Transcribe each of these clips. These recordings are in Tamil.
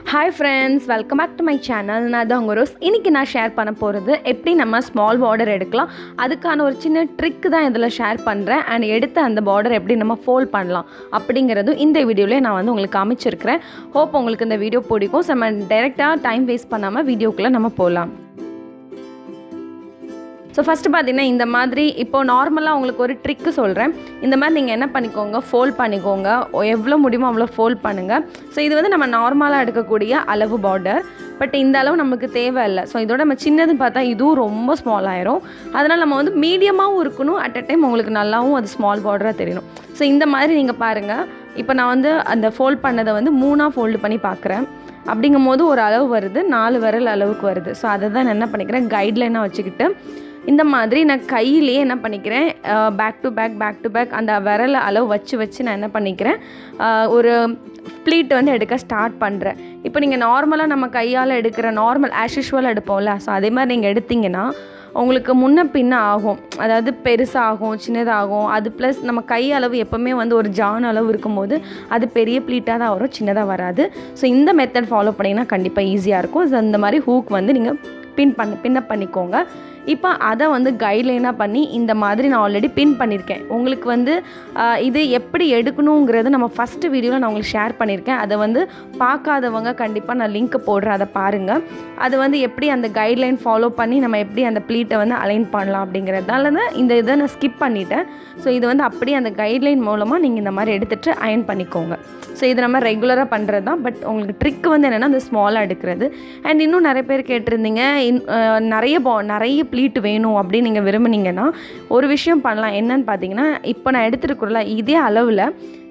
Hi friends, welcome back to my channel. நான் தான் உங்க ரோஸ். இன்னைக்கு நான் ஷேர் பண்ண போறது எப்படி நம்ம ஸ்மால் border எடுக்கலாம். அதுக்கான ஒரு சின்ன ட்ரிக் தான் இதல ஷேர் பண்றேன். and எடுத்து அந்த border எப்படி நம்ம fold பண்ணலாம் அப்படிங்கறது இந்த வீடியோல நான் வந்து உங்களுக்கு காமிச்சிருக்கேன். hope உங்களுக்கு இந்த வீடியோ பிடிக்கும். நம்ம டைரக்ட்டா டைம் வேஸ்ட் பண்ணாம வீடியோக்குள்ள நம்ம போலாம். So first பாத்தீங்கன்னா இந்த மாதிரி இப்போ நார்மலா உங்களுக்கு ஒரு ட்ரிக் சொல்றேன். இந்த மாதிரி நீங்க என்ன பண்ணிக்கோங்க, ஃபோல்ட் பண்ணிக்கோங்க. எவ்வளவு முடியுமோ அவ்வளவு ஃபோல்ட் பண்ணுங்க. சோ இது வந்து நம்ம நார்மலா எடுக்கக்கூடிய அளவு border. பட் இந்த அளவு நமக்கு தேவை இல்ல. சோ இதோட நம்ம சின்னது பார்த்தா இதுவும் ரொம்ப ஸ்மால் ஆயிரும். அதனால நம்ம வந்து மீடியமாவும் இருக்கணும். at a time உங்களுக்கு நல்லாவும் அது ஸ்மால் border-ஆ தெரியணும். சோ இந்த மாதிரி நீங்க பாருங்க. இப்போ நான் வந்து அந்த ஃபோல்ட் பண்ணத வந்து மூணா ஃபோல்ட் பண்ணி பார்க்கறேன். அப்படிங்கும்போது ஒரு அளவு வருது, 4 விரல் அளவுக்கு வருது. சோ அத தான் நான் என்ன பண்ணிக்கிறேன், கைட்லைனா வச்சுக்கிட்டு இந்த மாதிரி நான் கையிலேயே என்ன பண்ணிக்கிறேன், பேக் டு பேக் அந்த விரல் அளவு வச்சு நான் என்ன பண்ணிக்கிறேன், ஒரு ப்ளீட் வந்து எடுக்க ஸ்டார்ட் பண்ணுறேன். இப்போ நீங்கள் நார்மலாக நம்ம கையால் எடுக்கிற நார்மல் ஆஸ் யூஷுவல் எடுப்போம்ல, ஸோ அதே மாதிரி நீங்கள் எடுத்திங்கன்னா உங்களுக்கு முன்ன பின்ன ஆகும். அதாவது பெருசாகும், சின்னதாகும். அது ப்ளஸ் நம்ம கை அளவு எப்போவுமே வந்து ஒரு ஜான் அளவு இருக்கும்போது அது பெரிய ப்ளீட்டாக தான் வரும், சின்னதாக வராது. ஸோ இந்த மெத்தட் ஃபாலோ பண்ணிங்கன்னா கண்டிப்பாக ஈஸியாக இருக்கும். ஸோ இந்த மாதிரி ஹூக் வந்து நீங்கள் பின்னப் பண்ணிக்கோங்க. இப்போ அதை வந்து கைட்லைனாக பண்ணி இந்த மாதிரி நான் ஆல்ரெடி பின் பண்ணியிருக்கேன். உங்களுக்கு வந்து இது எப்படி எடுக்கணுங்கிறது நம்ம ஃபஸ்ட்டு வீடியோவில் நான் உங்களுக்கு ஷேர் பண்ணியிருக்கேன். அதை வந்து பார்க்காதவங்க கண்டிப்பாக நான் லிங்க் போடுறேன், அதை பாருங்கள். அது வந்து எப்படி அந்த கைட்லைன் ஃபாலோ பண்ணி நம்ம எப்படி அந்த ப்ளீட்டை வந்து அலைன் பண்ணலாம் அப்படிங்கிறதால தான் இந்த இதை நான் ஸ்கிப் பண்ணிட்டேன். ஸோ இது வந்து அப்படியே அந்த கைட்லைன் மூலமாக நீங்கள் இந்த மாதிரி எடுத்துகிட்டு அயன் பண்ணிக்கோங்க. ஸோ இது நம்ம ரெகுலராக பண்ணுறது தான். பட் உங்களுக்கு ட்ரிக் வந்து என்னென்னா அந்த ஸ்மாலாக எடுக்கிறது. அண்ட் இன்னும் நிறைய பேர் கேட்டிருந்தீங்க, நிறைய ப்ளீட் வேணும் அப்படின்னு நீங்கள் விரும்புனீங்கன்னா ஒரு விஷயம் பண்ணலாம். என்னன்னு பார்த்தீங்கன்னா, இப்போ நான் எடுத்துருக்குறல இதே அளவில்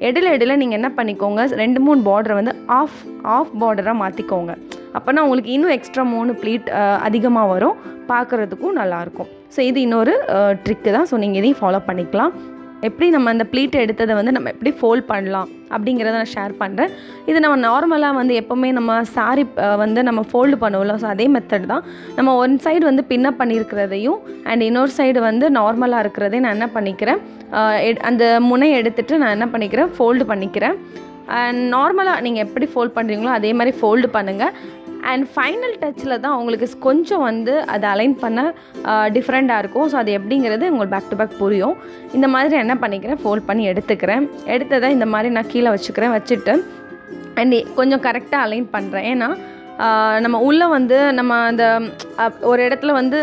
இடையில நீங்கள் என்ன பண்ணிக்கோங்க, 2-3 பார்டரை வந்து ஆஃப் பார்டராக மாற்றிக்கோங்க. அப்போனா உங்களுக்கு இன்னும் எக்ஸ்ட்ரா 3 ப்ளீட் அதிகமாக வரும், பார்க்குறதுக்கும் நல்லாயிருக்கும். ஸோ இது இன்னொரு ட்ரிக்கு தான். ஸோ நீங்கள் இதையும் ஃபாலோ பண்ணிக்கலாம். எப்படி நம்ம அந்த ப்ளீட்டை எடுத்ததை வந்து நம்ம எப்படி ஃபோல்ட் பண்ணலாம் அப்படிங்கிறத நான் ஷேர் பண்ணுறேன். இது நம்ம நார்மலாக வந்து எப்போவுமே நம்ம சாரி வந்து நம்ம ஃபோல்டு பண்ணுவோம்ல, ஸோ அதே மெத்தட் தான். நம்ம ஒன் சைடு வந்து பின்னப் பண்ணியிருக்கிறதையும் அண்ட் இன்னொரு சைடு வந்து நார்மலாக இருக்கிறதையும் நான் என்ன பண்ணிக்கிறேன், அந்த முனையை எடுத்துகிட்டு நான் என்ன பண்ணிக்கிறேன், ஃபோல்டு பண்ணிக்கிறேன். அண்ட் நார்மலாக நீங்கள் எப்படி ஃபோல்ட் பண்ணுறீங்களோ அதே மாதிரி ஃபோல்டு பண்ணுங்கள். அண்ட் ஃபைனல் டச்சில் தான் உங்களுக்கு கொஞ்சம் வந்து அதை அலைன் பண்ண டிஃப்ரெண்ட்டாக இருக்கும். ஸோ அது எப்படிங்கிறது உங்களுக்கு பேக் டு பேக் புரியும். இந்த மாதிரி என்ன பண்ணிக்கிறேன், ஃபோல்ட் பண்ணி எடுத்துக்கிறேன். எடுத்ததை இந்த மாதிரி நான் கீழே வச்சுட்டு அண்ட் கொஞ்சம் கரெக்டாக அலைன் பண்ணுறேன். ஏன்னா நம்ம உள்ளே வந்து நம்ம அந்த ஒரு இடத்துல வந்து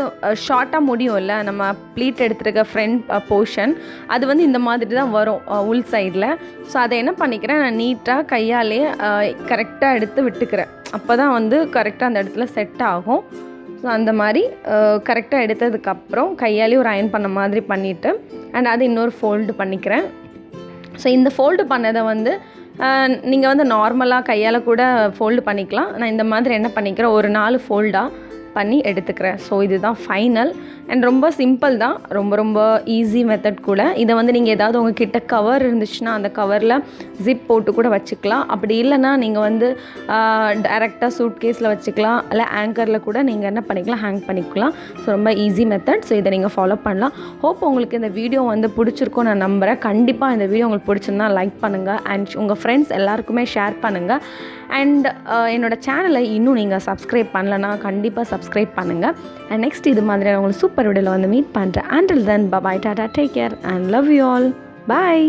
ஷார்ட்டாக முடியும் இல்லை, நம்ம ப்ளீட் எடுத்துருக்க ஃப்ரண்ட் போர்ஷன் அது வந்து இந்த மாதிரி தான் வரும் உள் சைடில். ஸோ அதை என்ன பண்ணிக்கிறேன், நான் நீட்டாக கையாலே கரெக்டாக எடுத்து விட்டுக்கிறேன். அப்போ தான் வந்து கரெக்டாக அந்த இடத்துல செட் ஆகும். ஸோ அந்த மாதிரி கரெக்டாக எடுத்ததுக்கப்புறம் கையாலே ஒரு அயன் பண்ண மாதிரி பண்ணிவிட்டு அண்ட் அது இன்னொரு ஃபோல்டு பண்ணிக்கிறேன். ஸோ இந்த ஃபோல்டு பண்ணதை வந்து நீங்கள் வந்து நார்மலாக கையால் கூட ஃபோல்டு பண்ணிக்கலாம். நான் இந்த மாதிரி என்ன பண்ணிக்கிறேன், ஒரு 4 ஃபோல்டாக பண்ணி எடுத்துக்கிறேன். ஸோ இதுதான் ஃபைனல். அண்ட் ரொம்ப சிம்பிள் தான், ரொம்ப ஈஸி மெத்தட் கூட. இதை வந்து நீங்கள் ஏதாவது உங்கள் கிட்ட கவர் இருந்துச்சுன்னா அந்த கவரில் ஜிப் போட்டு கூட வச்சுக்கலாம். அப்படி இல்லைன்னா நீங்கள் வந்து டைரெக்டாக சூட் கேஸில் வச்சுக்கலாம், இல்லை ஆங்கரில் கூட நீங்கள் என்ன பண்ணிக்கலாம், ஹேங் பண்ணிக்கலாம். ஸோ ரொம்ப ஈஸி மெத்தட். ஸோ இதை நீங்கள் ஃபாலோ பண்ணலாம். ஹோப் உங்களுக்கு இந்த வீடியோ வந்து பிடிச்சிருக்கும் நான் நம்புகிறேன். கண்டிப்பாக இந்த வீடியோ உங்களுக்கு பிடிச்சிருந்தா லைக் பண்ணுங்கள் அண்ட் உங்கள் ஃப்ரெண்ட்ஸ் எல்லாருக்குமே ஷேர் பண்ணுங்கள். அண்ட் என்னோடய சேனலை இன்னும் நீங்கள் சப்ஸ்கிரைப் பண்ணலன்னா கண்டிப்பாக சப்ஸ்கிரைப் பண்ணுங்கள். அண்ட் நெக்ஸ்ட் இது மாதிரி உங்களுக்கு சூப்பர் வீடியோவில் வந்து மீட் பண்ணுறேன். Until then, bye bye, tata, take care and love you all. Bye.